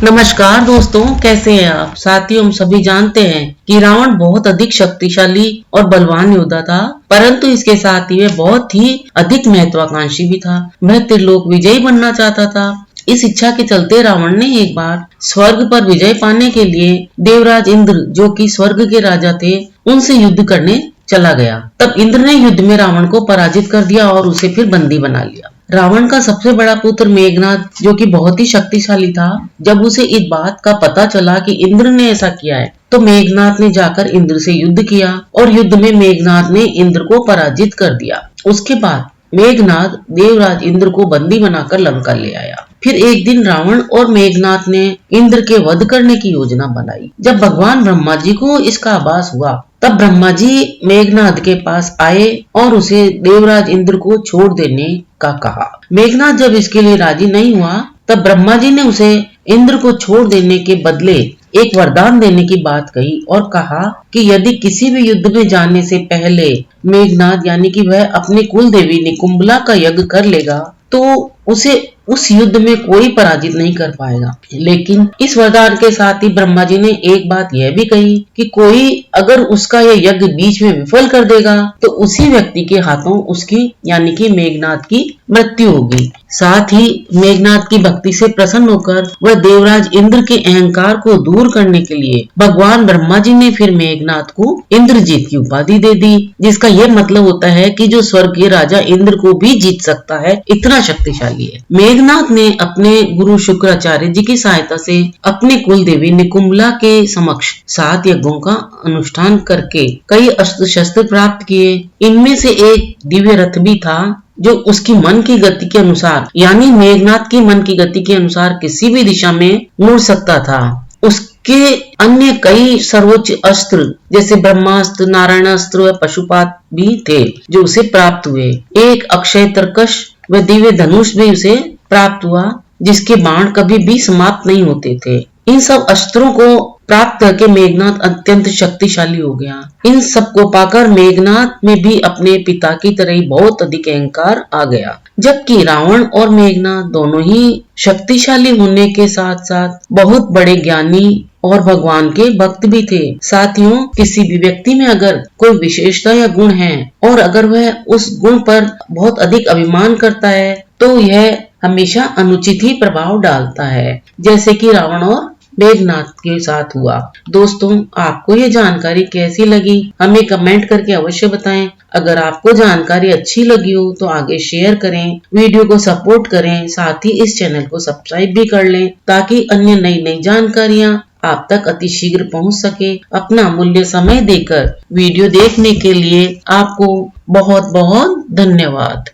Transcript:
नमस्कार दोस्तों, कैसे हैं आप। साथियों, हम सभी जानते हैं कि रावण बहुत अधिक शक्तिशाली और बलवान योद्धा था, परंतु इसके साथ ही वह बहुत ही अधिक महत्वाकांक्षी भी था। वह त्रिलोक विजयी बनना चाहता था। इस इच्छा के चलते रावण ने एक बार स्वर्ग पर विजय पाने के लिए देवराज इंद्र, जो कि स्वर्ग के राजा थे, उनसे युद्ध करने चला गया। तब इंद्र ने युद्ध में रावण को पराजित कर दिया और उसे फिर बंदी बना लिया। रावण का सबसे बड़ा पुत्र मेघनाद, जो कि बहुत ही शक्तिशाली था, जब उसे इस बात का पता चला कि इंद्र ने ऐसा किया है, तो मेघनाद ने जाकर इंद्र से युद्ध किया और युद्ध में मेघनाद ने इंद्र को पराजित कर दिया। उसके बाद मेघनाद देवराज इंद्र को बंदी बनाकर लंका ले आया। फिर एक दिन रावण और मेघनाद ने इंद्र के वध करने की योजना बनाई। जब भगवान ब्रह्मा जी को इसका आभास हुआ, तब ब्रह्मा जी मेघनाद के पास आए और उसे देवराज इंद्र को छोड़ देने का कहा। मेघनाद जब इसके लिए राजी नहीं हुआ, तब ब्रह्मा जी ने उसे इंद्र को छोड़ देने के बदले एक वरदान देने की बात कही और कहा कि यदि किसी भी युद्ध में जाने से पहले मेघनाद यानी कि वह अपने कुल देवी निकुंभला का यज्ञ कर लेगा, तो उसे उस युद्ध में कोई पराजित नहीं कर पाएगा। लेकिन इस वरदान के साथ ही ब्रह्मा जी ने एक बात यह भी कही कि कोई अगर उसका यह यज्ञ बीच में विफल कर देगा, तो उसी व्यक्ति के हाथों उसकी यानी कि मेघनाद की मृत्यु होगी। साथ ही मेघनाद की भक्ति से प्रसन्न होकर वह देवराज इंद्र के अहंकार को दूर करने के लिए भगवान ब्रह्मा जी ने फिर मेघनाद को इंद्रजीत की उपाधि दे दी, जिसका यह मतलब होता है कि जो स्वर्ग के राजा इंद्र को भी जीत सकता है, इतना शक्तिशाली है। मेघनाद ने अपने गुरु शुक्राचार्य जी की सहायता से अपने कुल देवी निकुंभला के समक्ष 7 यज्ञों का अनुष्ठान करके कई अस्त्र शस्त्र प्राप्त किए। इनमें से एक दिव्य रथ भी था, जो उसकी मन की गति के अनुसार यानी मेघनाद की मन की गति के अनुसार किसी भी दिशा में मुड़ सकता था। उसके अन्य कई सर्वोच्च अस्त्र जैसे ब्रह्मास्त्र, नारायणास्त्र व पशुपात भी थे, जो उसे प्राप्त हुए। एक अक्षय तरकश व दिव्य धनुष भी उसे प्राप्त हुआ, जिसके बाण कभी भी समाप्त नहीं होते थे। इन सब अस्त्रों को प्राप्त करके मेघनाद अत्यंत शक्तिशाली हो गया। इन सब को पाकर मेघनाद में भी अपने पिता की तरह ही बहुत अधिक अहंकार आ गया। जबकि रावण और मेघनाद दोनों ही शक्तिशाली होने के साथ साथ बहुत बड़े ज्ञानी और भगवान के भक्त भी थे। साथियों, किसी भी व्यक्ति में अगर कोई विशेषता या गुण है और अगर वह उस गुण पर बहुत अधिक अभिमान करता है, तो यह हमेशा अनुचित ही प्रभाव डालता है, जैसे कि रावण और मेघनाद के साथ हुआ। दोस्तों, आपको ये जानकारी कैसी लगी, हमें कमेंट करके अवश्य बताएं। अगर आपको जानकारी अच्छी लगी हो तो आगे शेयर करें, वीडियो को सपोर्ट करें, साथ ही इस चैनल को सब्सक्राइब भी कर लें, ताकि अन्य नई नई जानकारियां आप तक अति शीघ्र पहुंच सके। अपना अमूल्य समय देकर वीडियो देखने के लिए आपको बहुत बहुत धन्यवाद।